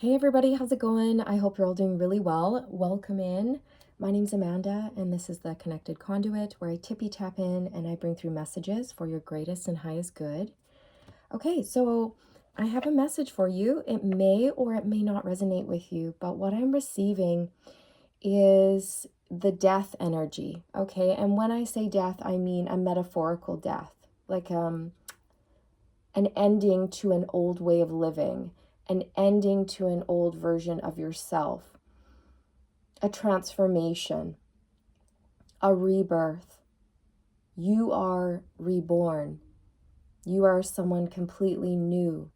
Hey everybody, how's it going? I hope you're all doing really well. Welcome in. My name's Amanda, and this is the Connected Conduit, where I tippy tap in and I bring through messages for your greatest and highest good. Okay, so I have a message for you. It may or it may not resonate with you, but what I'm receiving is the death energy. Okay, and when I say death, I mean a metaphorical death, like an ending to an old way of living, an ending to an old version of yourself, a transformation, a rebirth. You are reborn. You are someone completely new.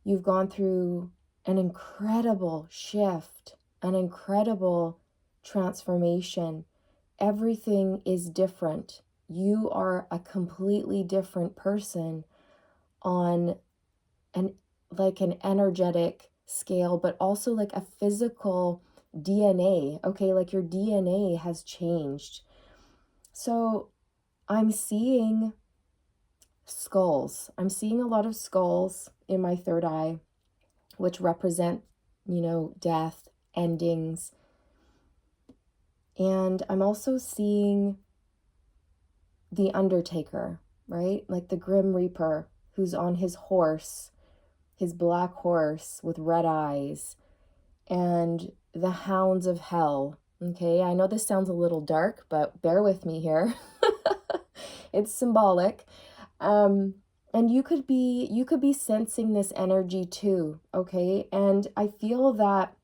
You've gone through an incredible shift, an incredible transformation. Everything is different. You are a completely different person on an energetic scale, but also like a physical DNA. Okay, like your DNA has changed. So I'm seeing skulls. I'm seeing a lot of skulls in my third eye, which represent, death, endings. And I'm also seeing the undertaker, right? Like the Grim Reaper who's on his horse, his black horse with red eyes, and the hounds of hell. Okay, I know this sounds a little dark, but bear with me here. It's symbolic. And you could be sensing this energy too, okay? And I feel that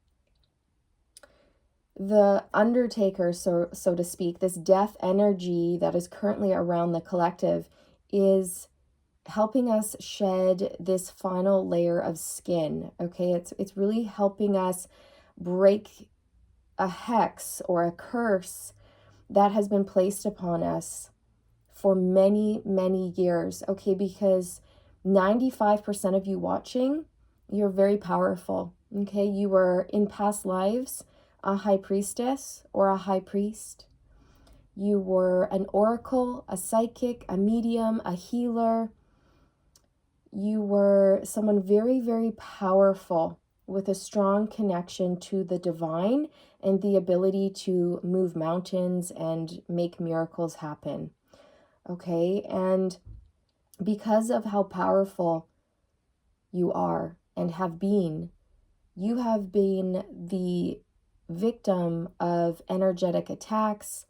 the undertaker, so to speak, this death energy that is currently around the collective is helping us shed this final layer of skin. Okay, it's really helping us break a hex or a curse that has been placed upon us for many, many years. Okay, because 95% of you watching, you're very powerful. Okay, you were in past lives a high priestess or a high priest. You were an oracle, a psychic, a medium, a healer. You were someone very, very powerful with a strong connection to the divine and the ability to move mountains and make miracles happen. Okay, and because of how powerful you are and have been, you have been the victim of energetic attacks,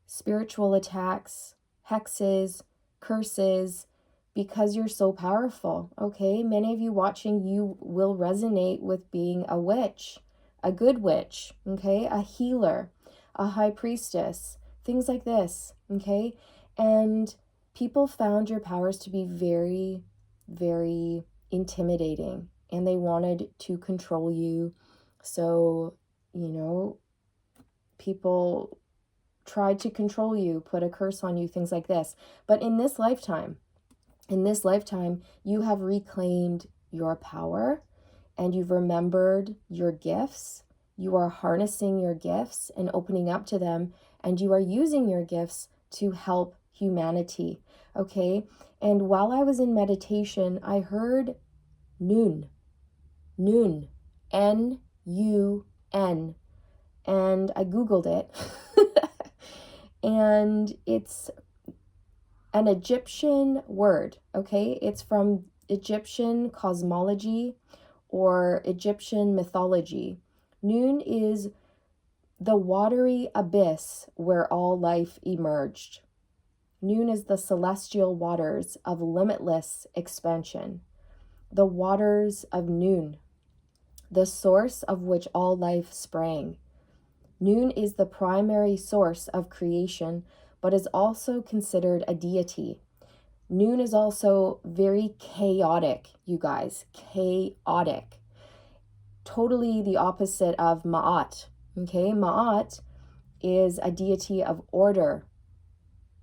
spiritual attacks, hexes, curses, because you're so powerful. Okay, many of you watching, you will resonate with being a witch, a good witch, okay, a healer, a high priestess, things like this. Okay, and people found your powers to be very, very intimidating, and they wanted to control you. So, people tried to control you, put a curse on you, things like this. But in this lifetime, you have reclaimed your power and you've remembered your gifts. You are harnessing your gifts and opening up to them, and you are using your gifts to help humanity. Okay? And while I was in meditation, I heard noon, N-U-N, and I Googled it. And it's an Egyptian word, okay? It's from Egyptian cosmology or Egyptian mythology. Noon is the watery abyss where all life emerged. Noon is the celestial waters of limitless expansion, the waters of noon, the source of which all life sprang. Noon is the primary source of creation, but is also considered a deity. Noon is also very chaotic, you guys. Chaotic. Totally the opposite of Ma'at. Okay, Ma'at is a deity of order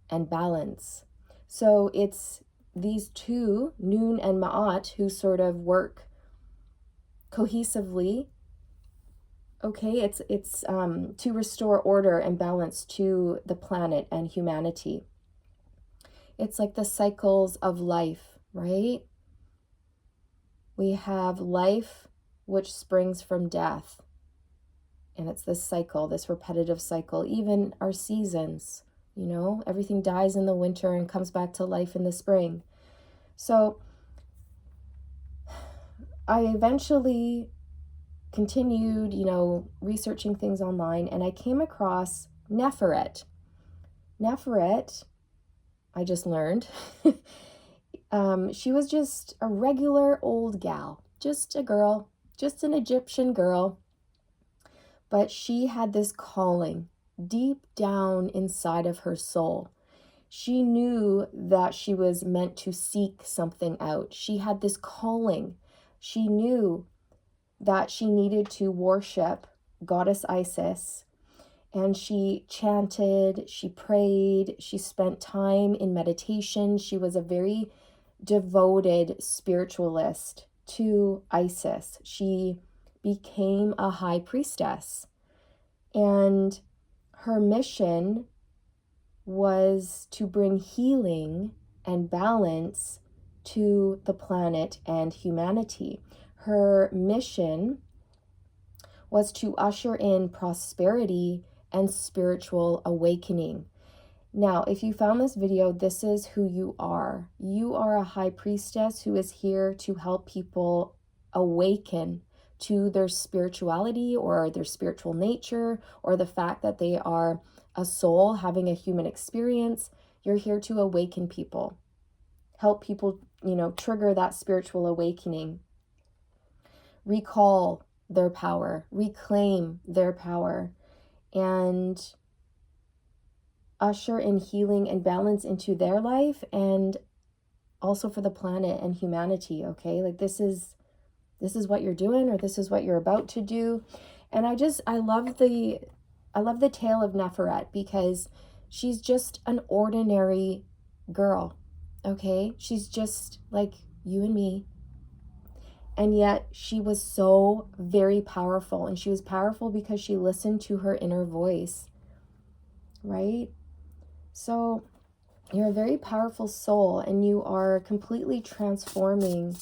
and balance. So it's these two, Noon and Ma'at, who sort of work cohesively. Okay, it's to restore order and balance to the planet and humanity. It's like the cycles of life, right? We have life, which springs from death. And it's this cycle, this repetitive cycle. Even our seasons, you know, everything dies in the winter and comes back to life in the spring. So I eventually continued, you know, researching things online, and I came across Neferet. Neferet, I just learned, she was just a regular old gal, just a girl, just an Egyptian girl. But she had this calling deep down inside of her soul. She knew that she was meant to seek something out. She had this calling. She knew that she needed to worship goddess Isis. And she chanted, she prayed, she spent time in meditation. She was a very devoted spiritualist to Isis. She became a high priestess. And her mission was to bring healing and balance to the planet and humanity. Her mission was to usher in prosperity and spiritual awakening. Now, if you found this video, this is who you are. You are a high priestess who is here to help people awaken to their spirituality or their spiritual nature, or the fact that they are a soul having a human experience. You're here to awaken people, help people, you know, trigger that spiritual awakening, recall their power, reclaim their power, and usher in healing and balance into their life, and also for the planet and humanity. Okay, like this is what you're doing, or this is what you're about to do. And I love the tale of Neferet, because she's just an ordinary girl. Okay, she's just like you and me. And yet she was so very powerful, and she was powerful because she listened to her inner voice, right? So you're a very powerful soul, and you are completely transforming,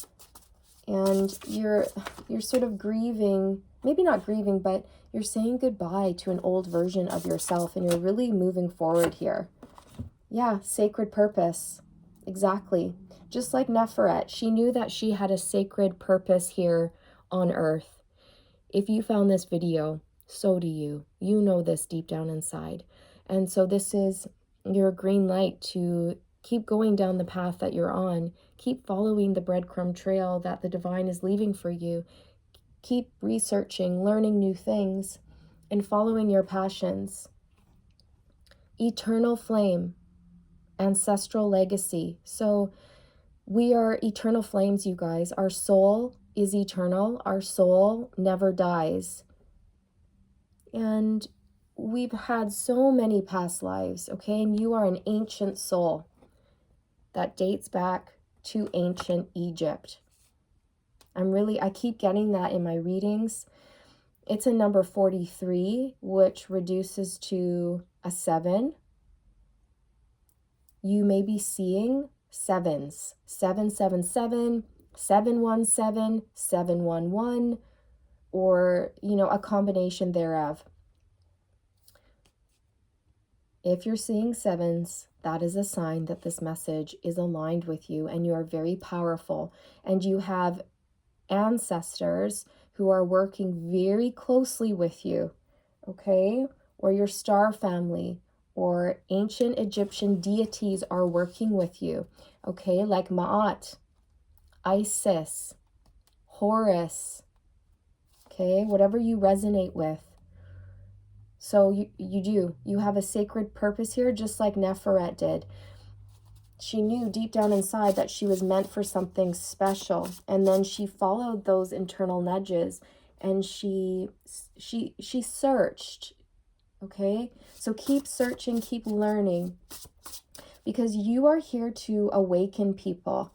and you're sort of grieving, maybe not grieving, but you're saying goodbye to an old version of yourself, and you're really moving forward here. Yeah, sacred purpose. Exactly. Just like Neferet, she knew that she had a sacred purpose here on earth. If you found this video, so do you. You know this deep down inside. And so this is your green light to keep going down the path that you're on. Keep following the breadcrumb trail that the divine is leaving for you. Keep researching, learning new things, and following your passions. Eternal flame, ancestral legacy. So we are eternal flames, you guys. Our soul is eternal. Our soul never dies. And we've had so many past lives, okay? And you are an ancient soul that dates back to ancient Egypt. I keep getting that in my readings. It's a number 43, which reduces to a 7. You may be seeing sevens, 777, 717, 711, or, you know, a combination thereof. If you're seeing sevens, that is a sign that this message is aligned with you, and you are very powerful, and you have ancestors who are working very closely with you, okay? Or your star family or ancient Egyptian deities are working with you, okay? Like Ma'at, Isis, Horus, okay? Whatever you resonate with. So you have a sacred purpose here, just like Neferet did. She knew deep down inside that she was meant for something special, and then she followed those internal nudges, and she searched. Okay, so keep searching, keep learning, because you are here to awaken people.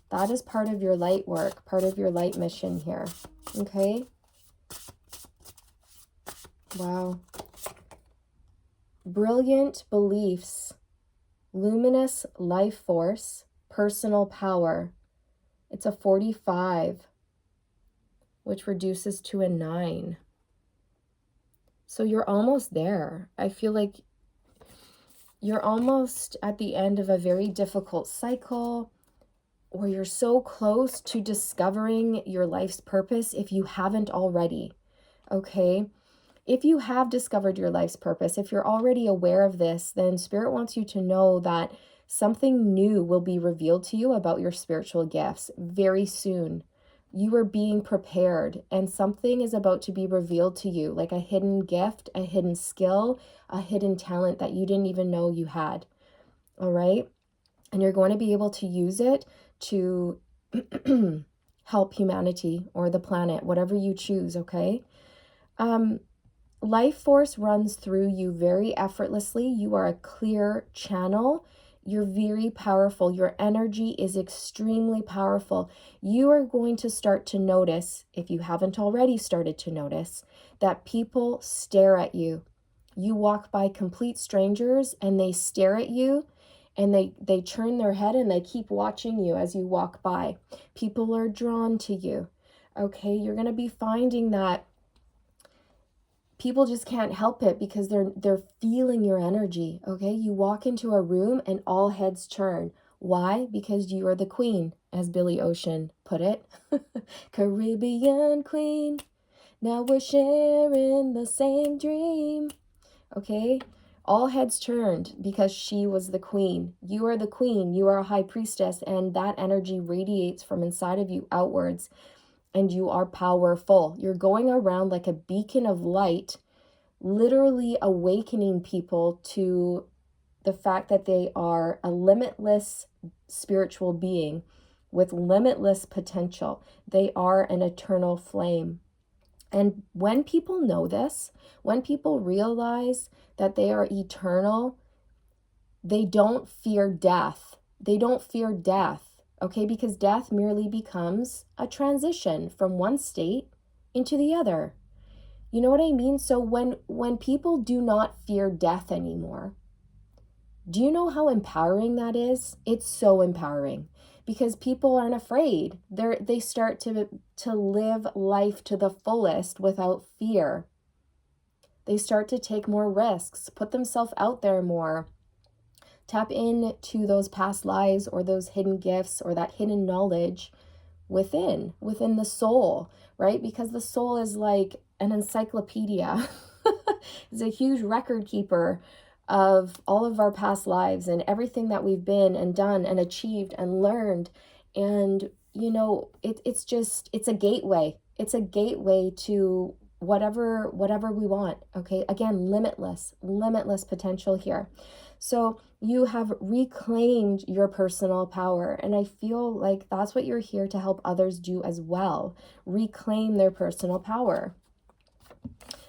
That is part of your light work, part of your light mission here. Okay. Wow. Brilliant beliefs, luminous life force, personal power. It's a 45, which reduces to a 9. So you're almost there. I feel like you're almost at the end of a very difficult cycle, or you're so close to discovering your life's purpose if you haven't already, okay? If you have discovered your life's purpose, if you're already aware of this, then Spirit wants you to know that something new will be revealed to you about your spiritual gifts very soon. You are being prepared, and something is about to be revealed to you, like a hidden gift, a hidden skill, a hidden talent that you didn't even know you had. All right? And you're going to be able to use it to help humanity or the planet, whatever you choose, okay? Life force runs through you very effortlessly. You are a clear channel. You're very powerful. Your energy is extremely powerful. You are going to start to notice, if you haven't already started to notice, that people stare at you. You walk by complete strangers and they stare at you, and they turn their head and they keep watching you as you walk by. People are drawn to you. Okay, you're going to be finding that people just can't help it because they're feeling your energy, okay? You walk into a room and all heads turn. Why? Because you are the queen, as Billy Ocean put it. Caribbean queen, now we're sharing the same dream, okay? All heads turned because she was the queen. You are the queen. You are a high priestess, and that energy radiates from inside of you outwards. And you are powerful. You're going around like a beacon of light, literally awakening people to the fact that they are a limitless spiritual being with limitless potential. They are an eternal flame. And when people know this, when people realize that they are eternal, they don't fear death. They don't fear death. Okay, because death merely becomes a transition from one state into the other. You know what I mean? So when people do not fear death anymore, do you know how empowering that is? It's so empowering because people aren't afraid. They start to live life to the fullest without fear. They start to take more risks, put themselves out there more. Tap into those past lives or those hidden gifts or that hidden knowledge within the soul, right? Because the soul is like an encyclopedia. It's a huge record keeper of all of our past lives and everything that we've been and done and achieved and learned. And, you know, it's a gateway. It's a gateway to whatever we want. Okay. Again, limitless potential here. So you have reclaimed your personal power. And I feel like that's what you're here to help others do as well. Reclaim their personal power.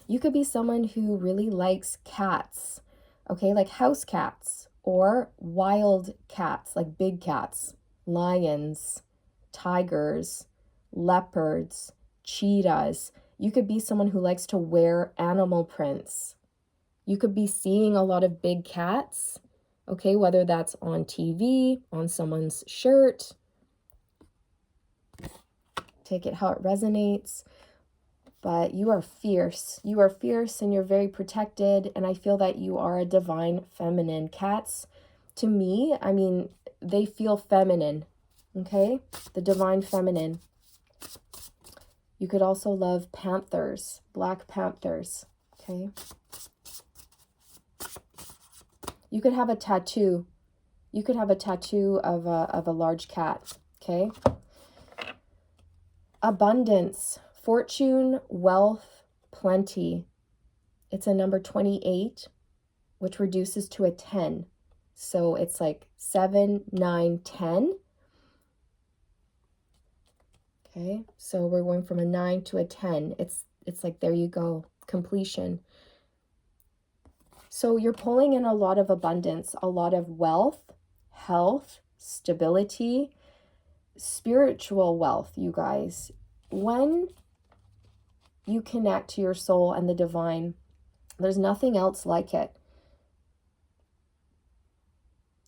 You could be someone who really likes cats, okay, like house cats, or wild cats, like big cats, lions, tigers, leopards, cheetahs. You could be someone who likes to wear animal prints. You could be seeing a lot of big cats, okay, whether that's on TV, on someone's shirt. Take it how it resonates. But you are fierce. You are fierce and you're very protected. And I feel that you are a divine feminine. Cats, to me, I mean, they feel feminine, okay? The divine feminine. You could also love panthers, black panthers, okay? You could have a tattoo. You could have a tattoo of a large cat, okay? Abundance, fortune, wealth, plenty. It's a number 28, which reduces to a 10. So it's like 7, 9, 10. Okay, so we're going from a 9 to a 10. It's like, there you go, completion. So you're pulling in a lot of abundance, a lot of wealth, health, stability, spiritual wealth, you guys. When you connect to your soul and the divine, there's nothing else like it.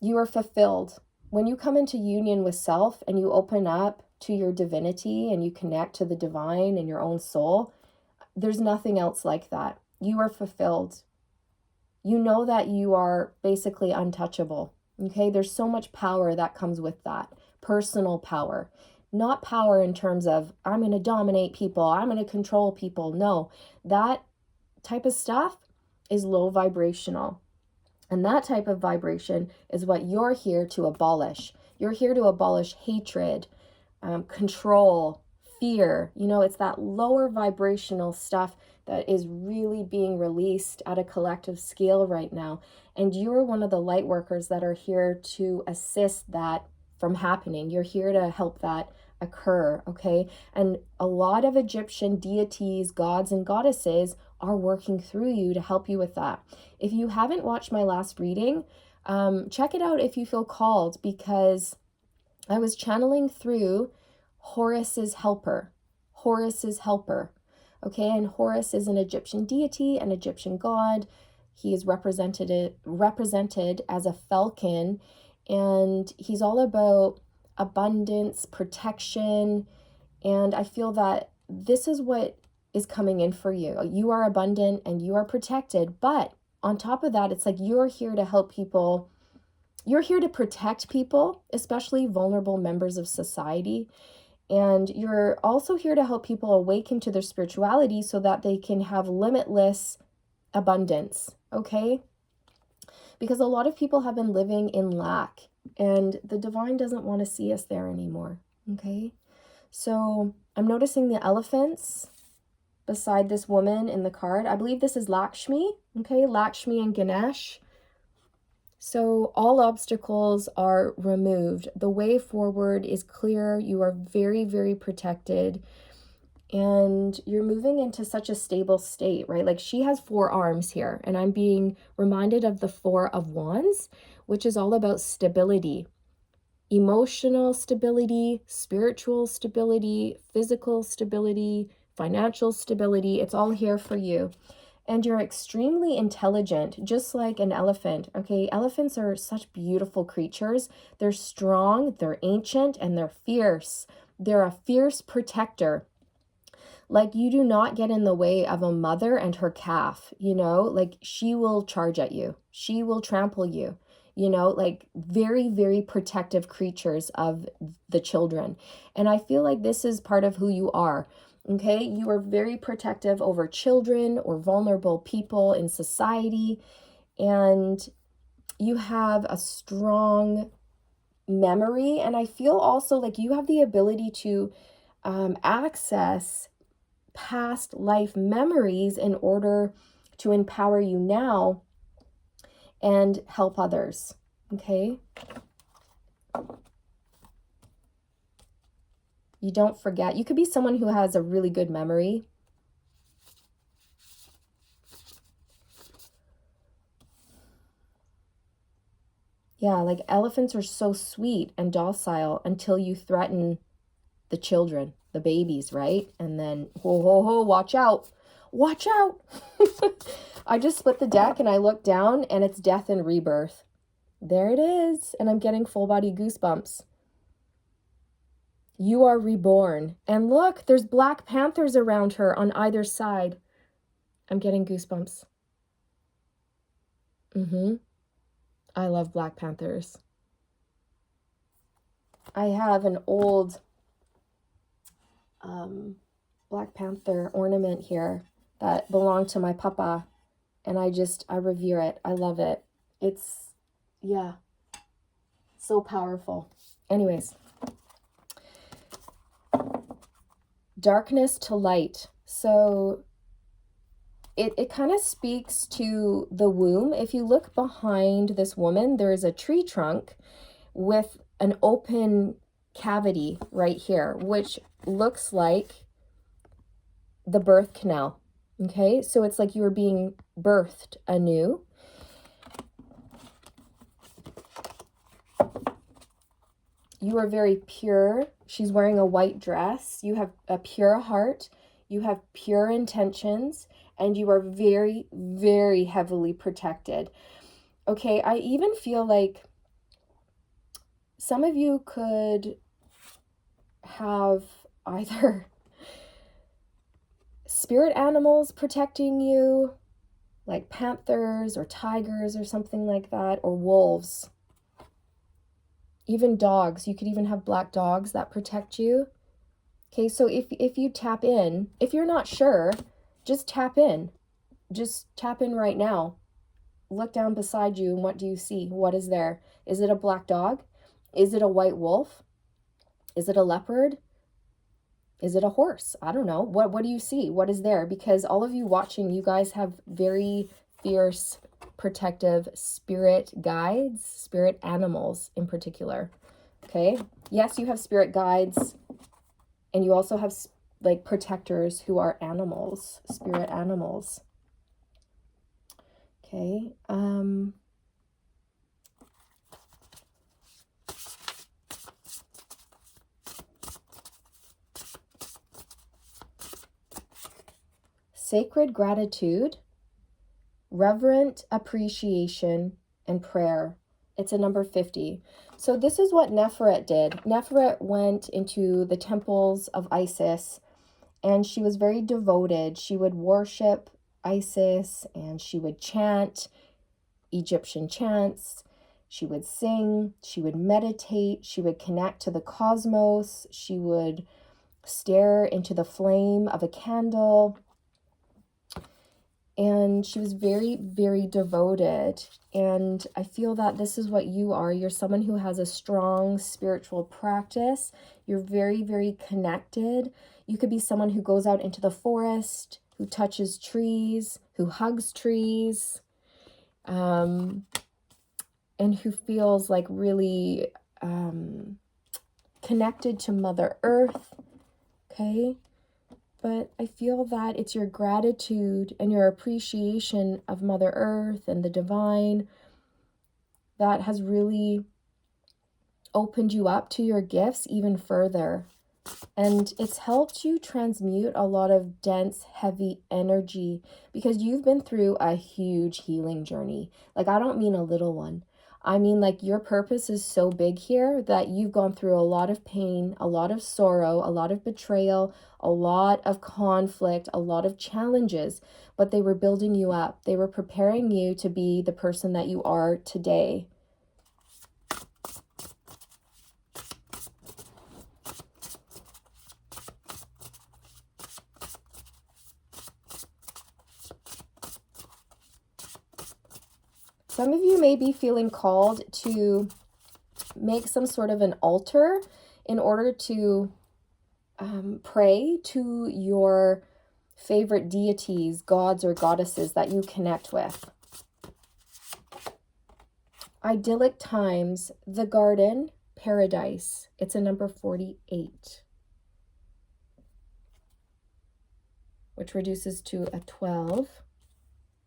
You are fulfilled. When you come into union with self and you open up to your divinity and you connect to the divine in your own soul, there's nothing else like that. You are fulfilled. You know that you are basically untouchable. Okay, there's so much power that comes with that. Personal power. Not power in terms of, I'm going to dominate people, I'm going to control people. No, that type of stuff is low vibrational. And that type of vibration is what you're here to abolish. You're here to abolish hatred, control, fear. You know, it's that lower vibrational stuff that is really being released at a collective scale right now. And you're one of the light workers that are here to assist that from happening. You're here to help that occur, okay? And a lot of Egyptian deities, gods, and goddesses are working through you to help you with that. If you haven't watched my last reading, check it out if you feel called, because I was channeling through Horus's helper. Horus's helper. Okay, and Horus is an Egyptian deity, an Egyptian god. He is represented as a falcon, and he's all about abundance, protection, and I feel that this is what is coming in for you. You are abundant and you are protected, but on top of that, it's like you're here to help people. You're here to protect people, especially vulnerable members of society. And you're also here to help people awaken to their spirituality so that they can have limitless abundance, okay? Because a lot of people have been living in lack, and the divine doesn't want to see us there anymore, okay? So I'm noticing the elephants beside this woman in the card. I believe this is Lakshmi, okay? Lakshmi and Ganesh. So all obstacles are removed. The way forward is clear. You are very, very protected. And you're moving into such a stable state, right? Like she has 4 arms here. And I'm being reminded of the 4 of Wands, which is all about stability. Emotional stability, spiritual stability, physical stability, financial stability. It's all here for you. And you're extremely intelligent, just like an elephant, okay? Elephants are such beautiful creatures. They're strong, they're ancient, and they're fierce. They're a fierce protector. Like, you do not get in the way of a mother and her calf, you know? Like, she will charge at you. She will trample you, you know? Like, very, very protective creatures of the children. And I feel like this is part of who you are. Okay, you are very protective over children or vulnerable people in society, and you have a strong memory. And I feel also like you have the ability to access past life memories in order to empower you now and help others. Okay. You don't forget. You could be someone who has a really good memory. Yeah, like elephants are so sweet and docile until you threaten the children, the babies, right? And then, ho, ho, ho, watch out. Watch out. I just split the deck and I look down and it's death and rebirth. There it is. And I'm getting full body goosebumps. You are reborn. And look, there's Black Panthers around her on either side. I'm getting goosebumps. I love Black Panthers. I have an old Black Panther ornament here that belonged to my papa. And I revere it. I love it. It's, yeah, so powerful. Anyways. Darkness to light. So it kind of speaks to the womb. If you look behind this woman, there is a tree trunk with an open cavity right here, which looks like the birth canal. Okay, so it's like you were being birthed anew. You are very pure. She's wearing a white dress. You have a pure heart. You have pure intentions. And you are very, very heavily protected. Okay, I even feel like some of you could have either spirit animals protecting you, like panthers or tigers or something like that, or wolves. Even dogs. You could even have black dogs that protect you. Okay, so if you tap in, if you're not sure, just tap in. Just tap in right now. Look down beside you, and what do you see? What is there? Is it a black dog? Is it a white wolf? Is it a leopard? Is it a horse? I don't know. What do you see? What is there? Because all of you watching, you guys have very fierce, protective spirit guides, spirit animals in particular. Okay? Yes, you have spirit guides, and you also have like protectors who are animals, spirit animals. Okay. Sacred gratitude, reverent appreciation, and prayer. It's a number 50. So this is what Neferet did. Neferet went into the temples of Isis, and she was very devoted. She would worship Isis, and she would chant Egyptian chants. She would sing, she would meditate, she would connect to the cosmos, she would stare into the flame of a candle. And she was very, very devoted. And I feel that this is what you are. You're someone who has a strong spiritual practice. You're very, very connected. You could be someone who goes out into the forest, who touches trees, who hugs trees, and who feels like really connected to Mother Earth. Okay? But I feel that it's your gratitude and your appreciation of Mother Earth and the divine that has really opened you up to your gifts even further. And it's helped you transmute a lot of dense, heavy energy because you've been through a huge healing journey. Like, I don't mean a little one. I mean, like, your purpose is so big here that you've gone through a lot of pain, a lot of sorrow, a lot of betrayal, a lot of conflict, a lot of challenges, but they were building you up. They were preparing you to be the person that you are today. Some of you may be feeling called to make some sort of an altar in order to pray to your favorite deities, gods or goddesses that you connect with. Idyllic times, the garden, paradise. It's a number 48, which reduces to a 12.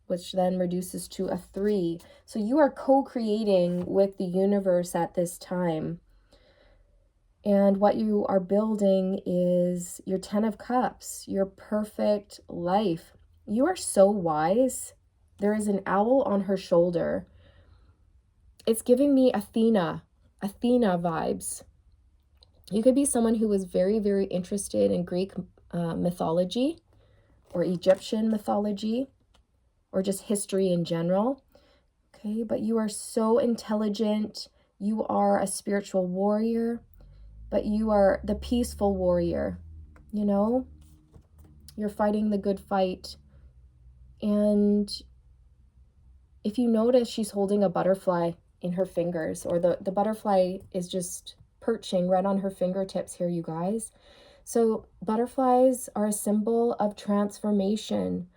Which then reduces to a 3. So you are co-creating with the universe at this time. And what you are building is your 10 of Cups, your perfect life. You are so wise. There is an owl on her shoulder. It's giving me Athena vibes. You could be someone who was very, very interested in Greek mythology or Egyptian mythology, or just history in general, okay? But you are so intelligent. You are a spiritual warrior, but you are the peaceful warrior, you know? You're fighting the good fight. And if you notice, she's holding a butterfly in her fingers, or the butterfly is just perching right on her fingertips here, you guys. So butterflies are a symbol of transformation.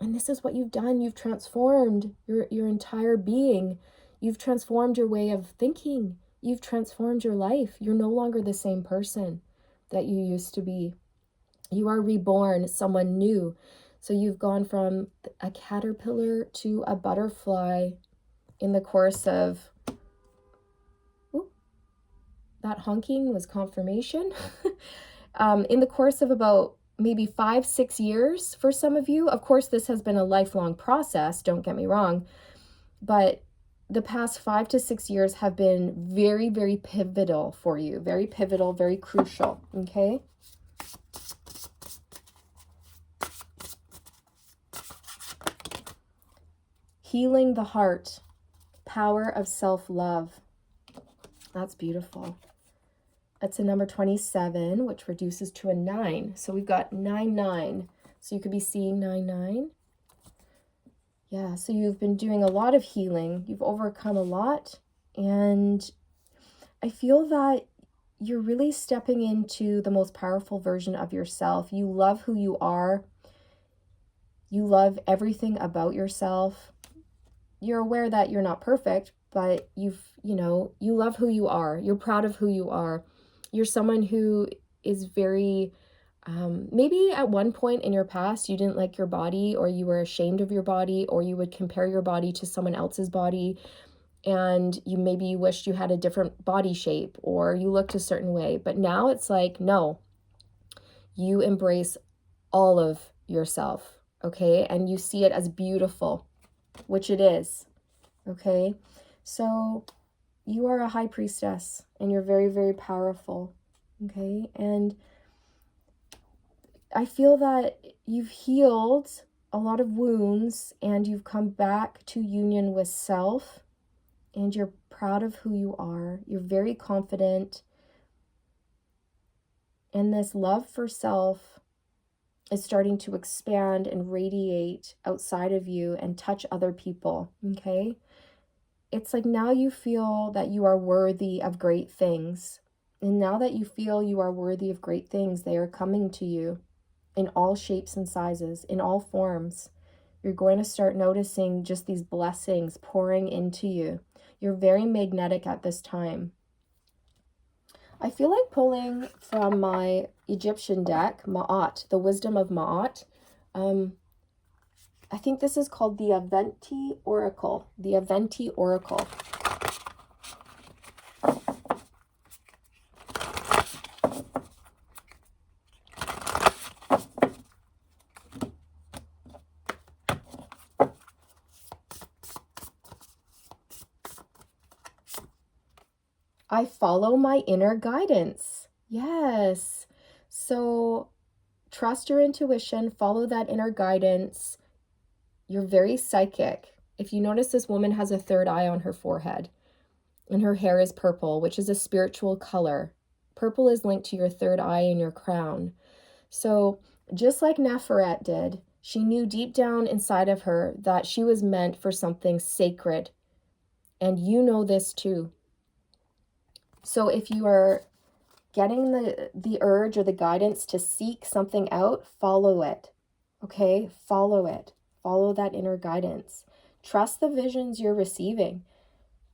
And this is what you've done. You've transformed your entire being. You've transformed your way of thinking. You've transformed your life. You're no longer the same person that you used to be. You are reborn, someone new. So you've gone from a caterpillar to a butterfly in the course of... Ooh, that honking was confirmation. In the course of about maybe 5-6 years for some of you. Of course, this has been a lifelong process, don't get me wrong, but the past 5 to 6 years have been very, very pivotal for you. Very pivotal, very crucial, okay? Healing the heart, power of self-love. That's beautiful. That's a number 27, which reduces to a 9. So we've got 9, 9. So you could be seeing 9, 9. Yeah, so you've been doing a lot of healing. You've overcome a lot. And I feel that you're really stepping into the most powerful version of yourself. You love who you are. You love everything about yourself. You're aware that you're not perfect, but you love who you are. You're proud of who you are. You're someone who is very, maybe at one point in your past, you didn't like your body, or you were ashamed of your body, or you would compare your body to someone else's body. And you wished you had a different body shape, or you looked a certain way. But now it's like, no, you embrace all of yourself, okay? And you see it as beautiful, which it is, okay? So you are a high priestess, and you're very, very powerful, okay? And I feel that you've healed a lot of wounds, and you've come back to union with self, and you're proud of who you are. You're very confident. And this love for self is starting to expand and radiate outside of you and touch other people, okay? It's like now you feel that you are worthy of great things. And now that you feel you are worthy of great things, they are coming to you in all shapes and sizes, in all forms. You're going to start noticing just these blessings pouring into you. You're very magnetic at this time. I feel like pulling from my Egyptian deck, Ma'at, the wisdom of Ma'at. I think this is called the Aventi Oracle. The Aventi Oracle. I follow my inner guidance. Yes. So trust your intuition, follow that inner guidance. You're very psychic. If you notice, this woman has a third eye on her forehead, and her hair is purple, which is a spiritual color. Purple is linked to your third eye and your crown. So just like Neferet did, she knew deep down inside of her that she was meant for something sacred. And you know this too. So if you are getting the urge or the guidance to seek something out, follow it. Okay? Follow it. Follow that inner guidance. Trust the visions you're receiving.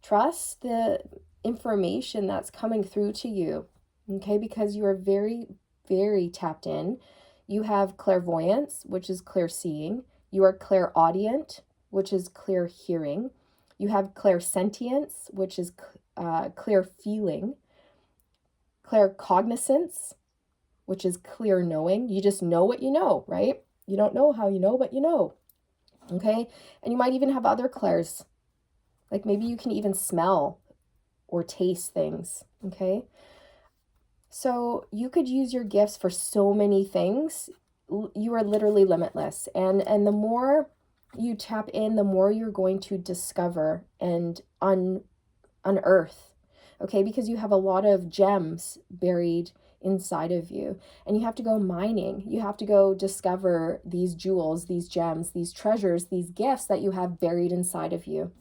Trust the information that's coming through to you. Okay? Because you are very, very tapped in. You have clairvoyance, which is clear seeing. You are clairaudient, which is clear hearing. You have clairsentience, which is clear feeling. Claircognizance, which is clear knowing. You just know what you know, right? You don't know how you know, but you know. Okay? And you might even have other clairs. Like maybe you can even smell or taste things. Okay? So you could use your gifts for so many things. You are literally limitless. And the more you tap in, the more you're going to discover and unearth. Okay, because you have a lot of gems buried inside of you, and you have to go mining. You have to go discover these jewels, these gems, these treasures, these gifts that you have buried inside of you.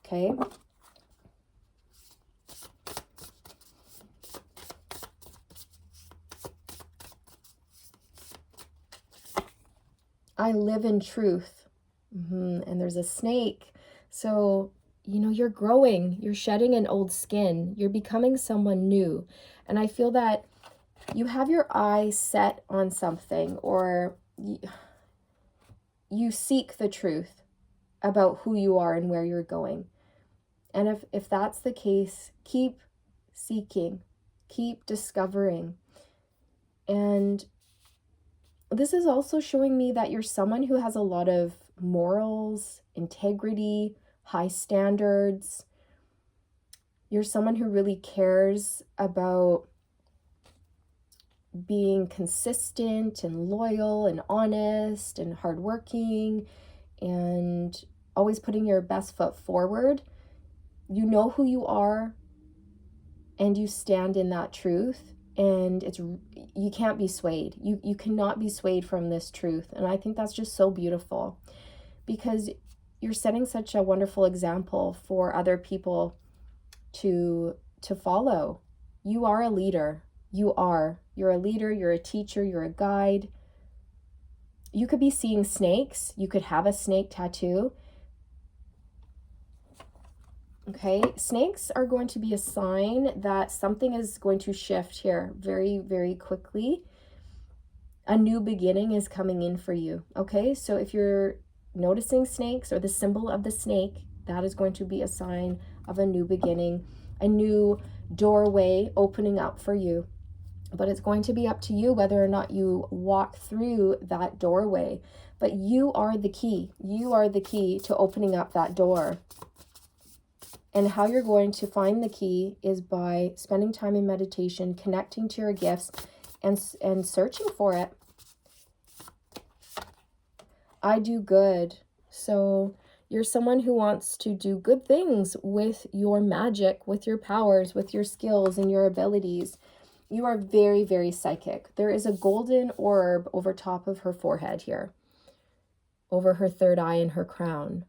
Okay. I live in truth. And there's a snake. So you're growing, you're shedding an old skin, you're becoming someone new. And I feel that you have your eyes set on something, or you seek the truth about who you are and where you're going. And if that's the case, keep seeking, keep discovering. And this is also showing me that you're someone who has a lot of morals, integrity, high standards. You're someone who really cares about being consistent and loyal and honest and hardworking and always putting your best foot forward. You know who you are and you stand in that truth, and you can't be swayed. You cannot be swayed from this truth. And I think that's just so beautiful, because you're setting such a wonderful example for other people to follow. You are a leader. You're a leader, you're a teacher, you're a guide. You could be seeing snakes. You could have a snake tattoo. Okay, snakes are going to be a sign that something is going to shift here very, very quickly. A new beginning is coming in for you. Okay, so if you're noticing snakes or the symbol of the snake, that is going to be a sign of a new beginning, a new doorway opening up for you. But it's going to be up to you whether or not you walk through that doorway. But you are the key. You are the key to opening up that door. And how you're going to find the key is by spending time in meditation, connecting to your gifts, and searching for it. I do good. So you're someone who wants to do good things with your magic, with your powers, with your skills and your abilities. You are very, very psychic. There is a golden orb over top of her forehead here, over her third eye and her crown.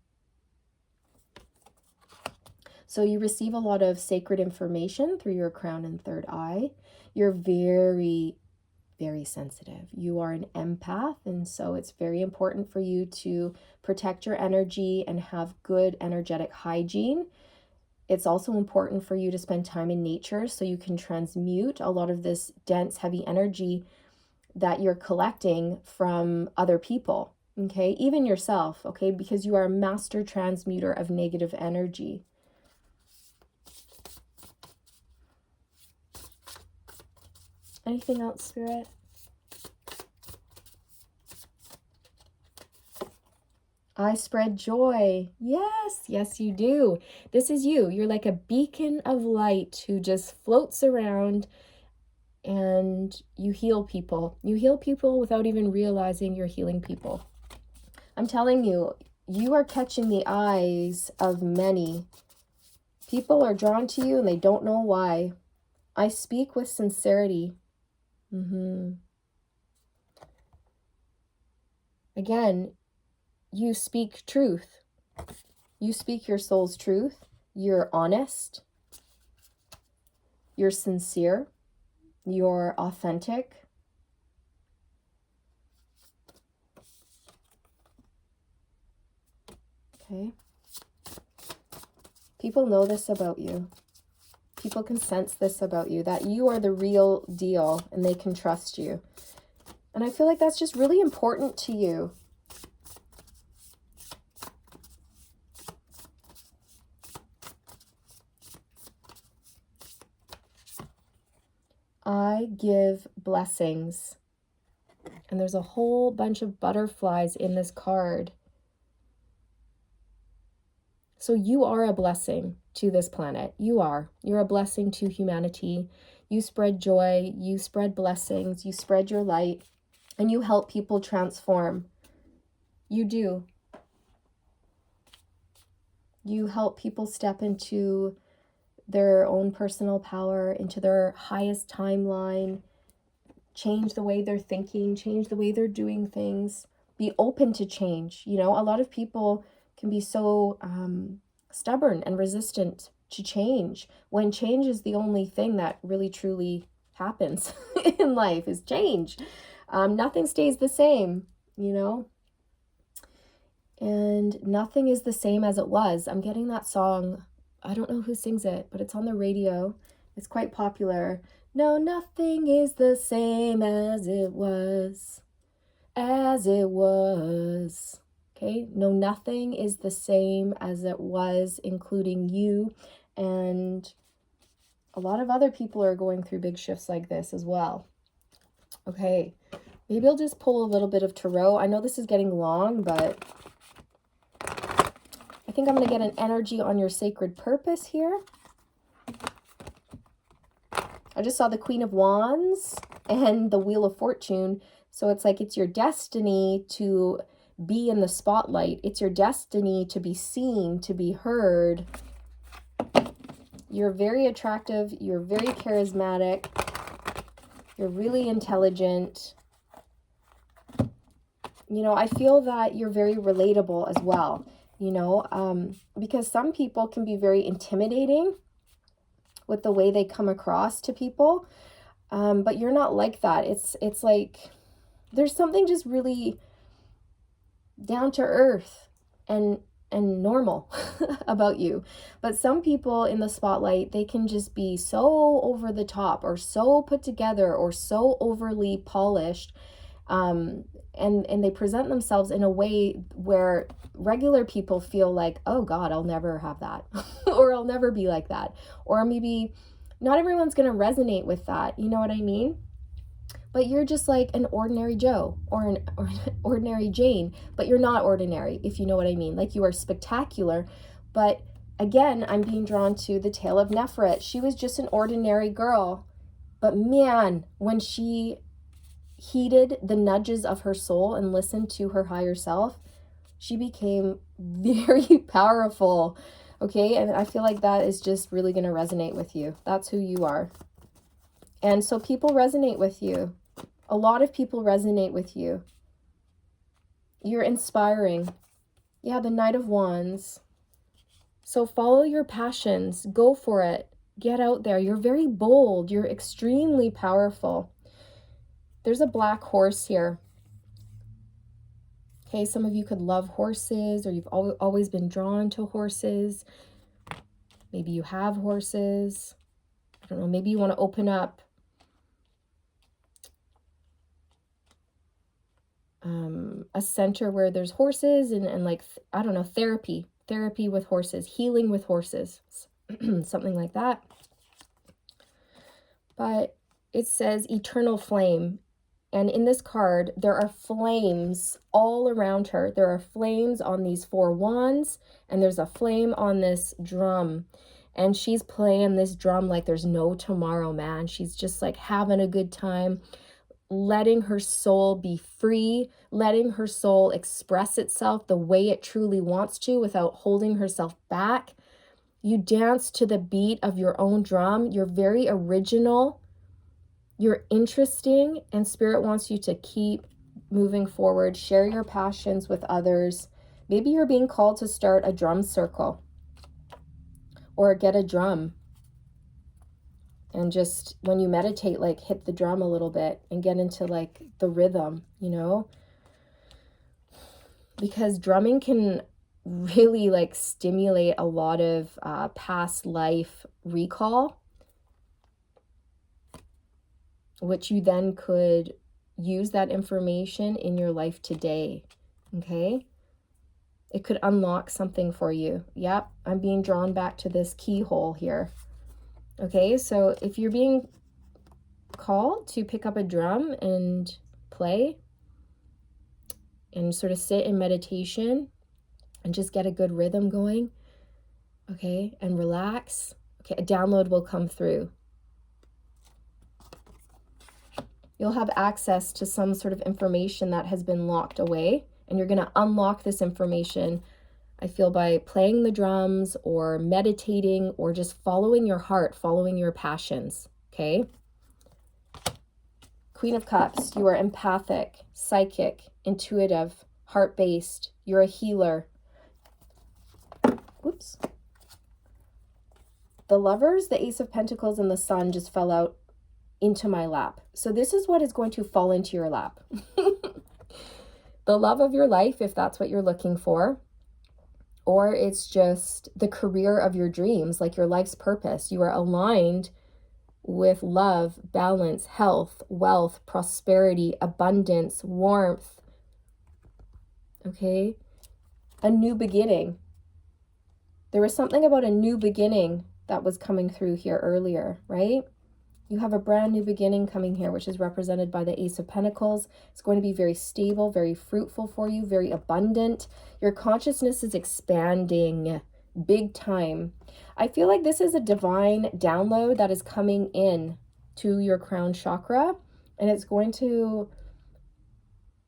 So you receive a lot of sacred information through your crown and third eye. You're very, very sensitive. You are an empath, and so it's very important for you to protect your energy and have good energetic hygiene. It's also important for you to spend time in nature so you can transmute a lot of this dense, heavy energy that you're collecting from other people, okay? Even yourself, okay? Because you are a master transmuter of negative energy. Anything else, Spirit? I spread joy. Yes, yes, you do. This is you. You're like a beacon of light who just floats around and you heal people. You heal people without even realizing you're healing people. I'm telling you, you are catching the eyes of many. People are drawn to you and they don't know why. I speak with sincerity. Again, you speak truth. You speak your soul's truth. You're honest. You're sincere. You're authentic. Okay. People know this about you. People can sense this about you, that you are the real deal and they can trust you. And I feel like that's just really important to you. I give blessings. And there's a whole bunch of butterflies in this card. So you are a blessing to this planet. You are. You're a blessing to humanity. You spread joy. You spread blessings. You spread your light. And you help people transform. You do. You help people step into their own personal power, into their highest timeline, change the way they're thinking, change the way they're doing things, be open to change. You know, a lot of people can be so stubborn and resistant to change, when change is the only thing that really truly happens in life, is change. Nothing stays the same, you know, and nothing is the same as it was. I'm getting that song. I don't know who sings it, but it's on the radio. It's quite popular. No, nothing is the same as it was. Okay, no, nothing is the same as it was, including you. And a lot of other people are going through big shifts like this as well. Okay, maybe I'll just pull a little bit of tarot. I know this is getting long, but I think I'm going to get an energy on your sacred purpose here. I just saw the Queen of Wands and the Wheel of Fortune. So it's like it's your destiny to be in the spotlight. It's your destiny to be seen, to be heard. You're very attractive. You're very charismatic. You're really intelligent. You know, I feel that you're very relatable as well, you know, because some people can be very intimidating with the way they come across to people. But you're not like that. It's like there's something just really down to earth and normal about you. But some people in the spotlight, they can just be so over the top or so put together or so overly polished. And they present themselves in a way where regular people feel like, oh God, I'll never have that. Or I'll never be like that. Or maybe not everyone's going to resonate with that. You know what I mean? But you're just like an ordinary Joe or an ordinary Jane, but you're not ordinary, if you know what I mean. Like, you are spectacular. But again, I'm being drawn to the tale of Nefret. She was just an ordinary girl. But man, when she heeded the nudges of her soul and listened to her higher self, she became very powerful. Okay, and I feel like that is just really going to resonate with you. That's who you are. And so people resonate with you. A lot of people resonate with you. You're inspiring. Yeah, the Knight of Wands. So follow your passions. Go for it. Get out there. You're very bold. You're extremely powerful. There's a black horse here. Okay, some of you could love horses, or you've always been drawn to horses. Maybe you have horses. I don't know, maybe you want to open up a center where there's horses and like, I don't know, therapy with horses, healing with horses, something like that. But it says eternal flame. And in this card, there are flames all around her. There are flames on these 4 wands, and there's a flame on this drum. And she's playing this drum like there's no tomorrow, man. She's just like having a good time, letting her soul be free, letting her soul express itself the way it truly wants to without holding herself back. You dance to the beat of your own drum. You're very original. You're interesting, and Spirit wants you to keep moving forward. Share your passions with others. Maybe you're being called to start a drum circle or get a drum. And just when you meditate, like hit the drum a little bit and get into like the rhythm, you know? Because drumming can really like stimulate a lot of past life recall, which you then could use that information in your life today, okay? It could unlock something for you. Yep, I'm being drawn back to this keyhole here. Okay, so if you're being called to pick up a drum and play and sort of sit in meditation and just get a good rhythm going, okay, and relax, okay, a download will come through. You'll have access to some sort of information that has been locked away, and you're going to unlock this information, I feel, by playing the drums or meditating or just following your heart, following your passions, okay? Queen of Cups, you are empathic, psychic, intuitive, heart-based. You're a healer. Oops. The Lovers, the Ace of Pentacles, and the Sun just fell out into my lap. So this is what is going to fall into your lap. The love of your life, if that's what you're looking for, or it's just the career of your dreams, like your life's purpose. You are aligned with love, balance, health, wealth, prosperity, abundance, warmth. Okay? A new beginning. There was something about a new beginning that was coming through here earlier, right? You have a brand new beginning coming here, which is represented by the Ace of Pentacles. It's going to be very stable, very fruitful for you, very abundant. Your consciousness is expanding big time. I feel like this is a divine download that is coming in to your crown chakra, and it's going to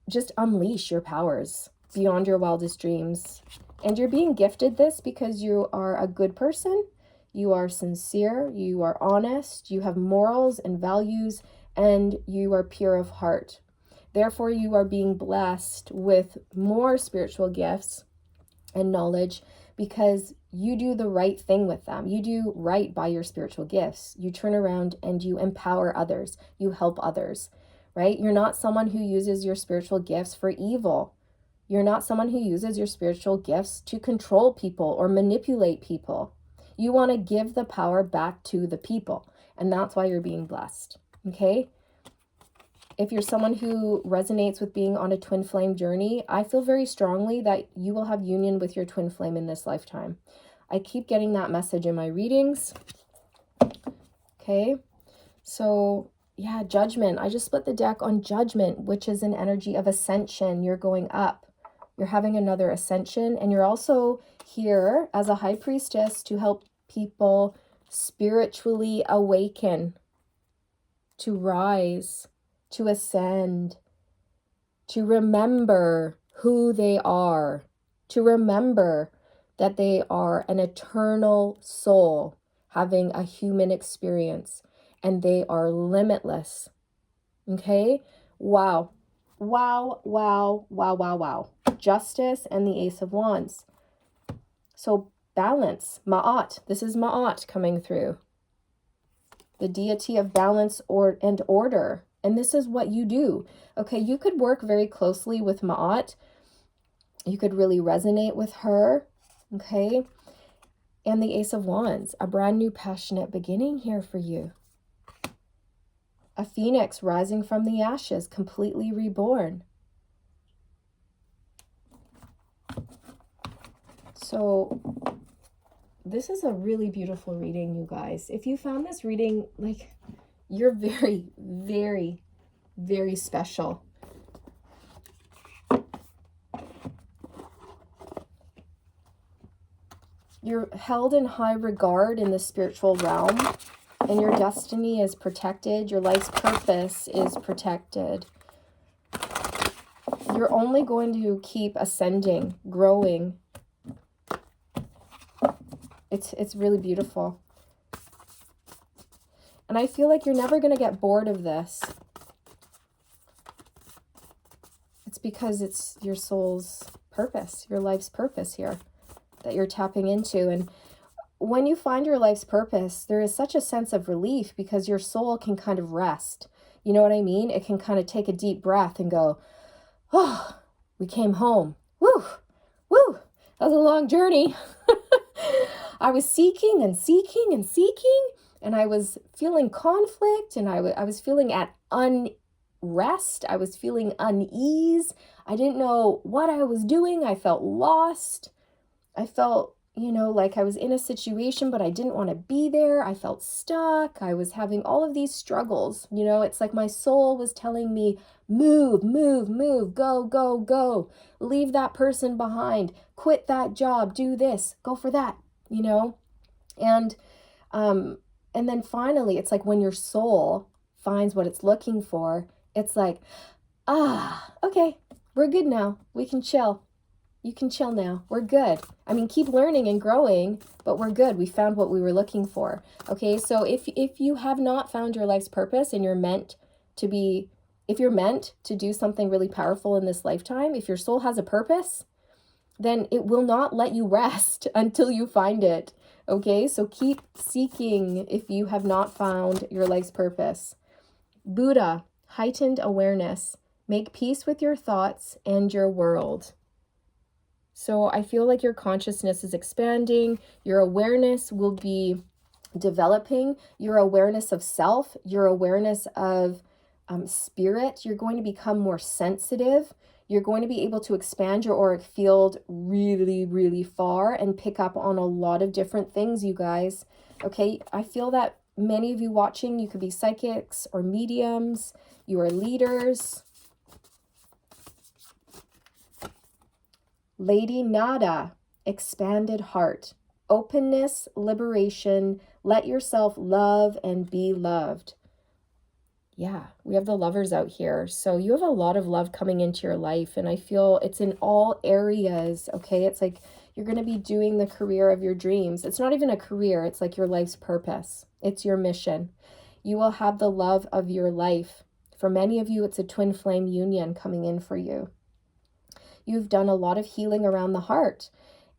just unleash your powers beyond your wildest dreams. And you're being gifted this because you are a good person. You are sincere, you are honest, you have morals and values, and you are pure of heart. Therefore, you are being blessed with more spiritual gifts and knowledge because you do the right thing with them. You do right by your spiritual gifts. You turn around and you empower others. You help others, right? You're not someone who uses your spiritual gifts for evil. You're not someone who uses your spiritual gifts to control people or manipulate people. You want to give the power back to the people, and that's why you're being blessed, okay? If you're someone who resonates with being on a twin flame journey, I feel very strongly that you will have union with your twin flame in this lifetime. I keep getting that message in my readings, okay? So, yeah, judgment. I just split the deck on judgment, which is an energy of ascension. You're going up. You're having another ascension, and you're also here as a high priestess to help people spiritually awaken, to rise, to ascend, to remember who they are, to remember that they are an eternal soul having a human experience, and they are limitless. Okay? Wow. Wow, wow, wow, wow, wow. Justice and the Ace of Wands. So balance, Ma'at. This is Ma'at coming through. The deity of balance and order. And this is what you do. Okay, you could work very closely with Ma'at. You could really resonate with her. Okay. And the Ace of Wands. A brand new passionate beginning here for you. A phoenix rising from the ashes, completely reborn. So this is a really beautiful reading, you guys. If you found this reading, like, you're very, very, very special. You're held in high regard in the spiritual realm, and your destiny is protected. Your life's purpose is protected. You're only going to keep ascending, growing. It's really beautiful. And I feel like you're never going to get bored of this. It's because it's your soul's purpose, your life's purpose here that you're tapping into. And when you find your life's purpose, there is such a sense of relief because your soul can kind of rest. You know what I mean? It can kind of take a deep breath and go, oh, we came home. Woo, woo, that was a long journey. I was seeking and seeking and seeking, and I was feeling conflict, and I was feeling at unrest. I was feeling unease. I didn't know what I was doing. I felt lost. I felt, you know, like I was in a situation, but I didn't want to be there. I felt stuck. I was having all of these struggles. You know, it's like my soul was telling me, move, move, move, go, go, go. Leave that person behind. Quit that job. Do this. Go for that, you know? And then finally, it's like when your soul finds what it's looking for, it's like, okay, we're good now. We can chill. You can chill now. We're good. I mean, keep learning and growing, but we're good. We found what we were looking for. Okay, so if you have not found your life's purpose and you're meant to be, if you're meant to do something really powerful in this lifetime, if your soul has a purpose, then it will not let you rest until you find it. Okay, so keep seeking if you have not found your life's purpose. Buddha, heightened awareness. Make peace with your thoughts and your world. So I feel like your consciousness is expanding. Your awareness will be developing. Your awareness of self, your awareness of spirit. You're going to become more sensitive. You're going to be able to expand your auric field really, really far and pick up on a lot of different things, you guys. Okay, I feel that Many of you watching, you could be psychics or mediums. You are leaders. Lady Nada, expanded heart, openness, liberation, let yourself love and be loved. Yeah, we have the lovers out here. So you have a lot of love coming into your life, and I feel it's in all areas, okay? It's like you're going to be doing the career of your dreams. It's not even a career, it's like your life's purpose. It's your mission. You will have the love of your life. For many of you, it's a twin flame union coming in for you. You've done a lot of healing around the heart,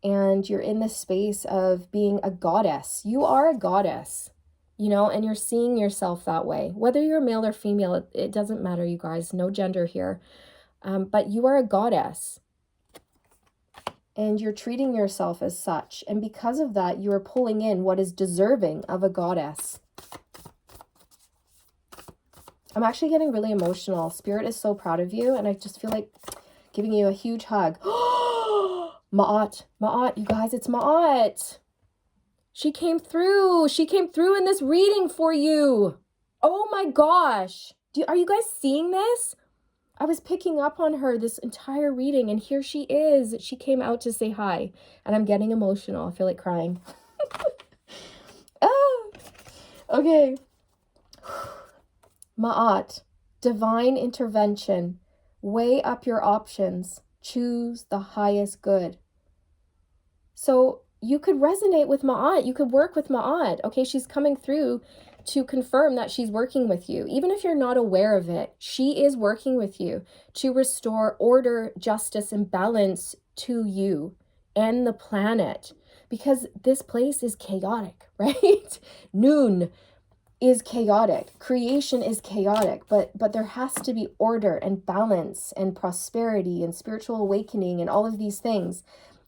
and you're in the space of being a goddess. You are a goddess. You know, and you're seeing yourself that way. Whether you're male or female, it doesn't matter, you guys. No gender here. But you are a goddess. And you're treating yourself as such. And because of that, you are pulling in what is deserving of a goddess. I'm actually getting really emotional. Spirit is so proud of you. And I just feel like giving you a huge hug. Ma'at, you guys, it's Ma'at. She came through. She came through in this reading for you. Oh my gosh. Are you guys seeing this? I was picking up on her this entire reading, and here she is. She came out to say hi, and I'm getting emotional. I feel like crying. Okay. Ma'at, divine intervention. Weigh up your options. Choose the highest good. So you could resonate with Ma'at. You could work with Ma'at. Okay, she's coming through to confirm that she's working with you. Even if you're not aware of it, she is working with you to restore order, justice, and balance to you and the planet. Because this place is chaotic, right? Noon is chaotic. Creation is chaotic. But there has to be order and balance and prosperity and spiritual awakening and all of these things.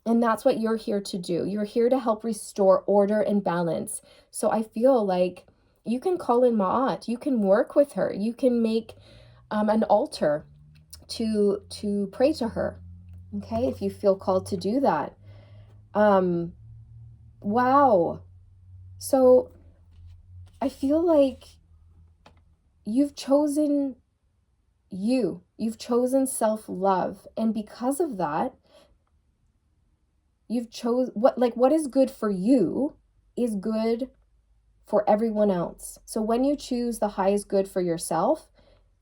And that's what you're here to do. You're here to help restore order and balance. So I feel like you can call in Ma'at. You can work with her. You can make an altar to pray to her. Okay, if you feel called to do that. Wow. So I feel like you've chosen you. You've chosen self-love. And because of that, you've what is good for you is good for everyone else. So when you choose the highest good for yourself,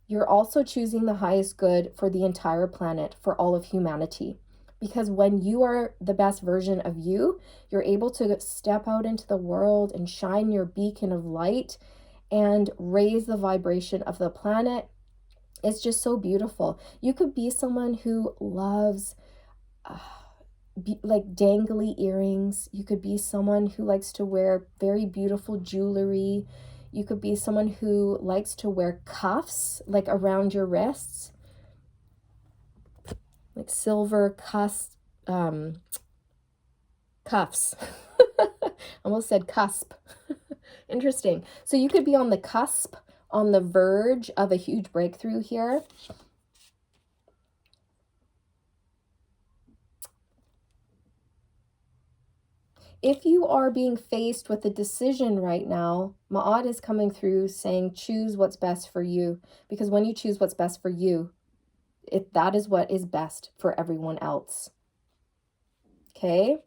you're also choosing the highest good for the entire planet, for all of humanity. Because when you are the best version of you, you're able to step out into the world and shine your beacon of light and raise the vibration of the planet. It's just so beautiful. You could be someone who loves like dangly earrings. You could be someone who likes to wear very beautiful jewelry. You could be someone who likes to wear cuffs like around your wrists, like silver cuffs. Almost said cusp. Interesting. So you could be on the cusp, on the verge of a huge breakthrough here. If you are being faced with a decision right now, Ma'at is coming through saying, choose what's best for you. Because when you choose what's best for you, that is what is best for everyone else. Okay?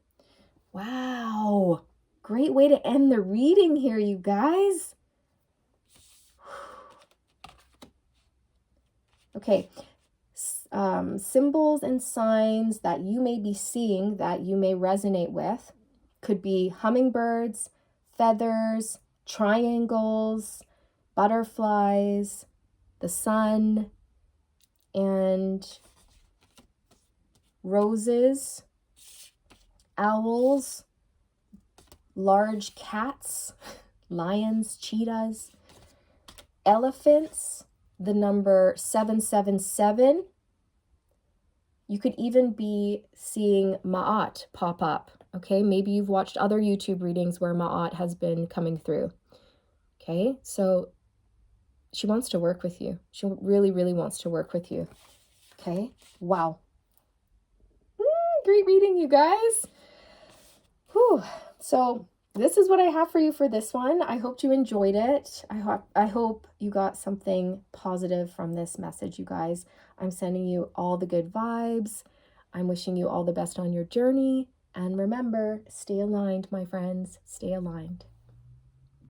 Wow. Great way to end the reading here, you guys. Okay. Symbols and signs that you may be seeing that you may resonate with could be hummingbirds, feathers, triangles, butterflies, the sun, and roses, owls, large cats, lions, cheetahs, elephants, the number 777. You could even be seeing Ma'at pop up. Okay, maybe you've watched other YouTube readings where Ma'at has been coming through. Okay, so she wants to work with you. She really, really wants to work with you. Okay, wow. Great reading, you guys. Whew. So this is what I have for you for this one. I hope you enjoyed it. I hope you got something positive from this message, you guys. I'm sending you all the good vibes. I'm wishing you all the best on your journey. And remember, stay aligned, my friends. Stay aligned.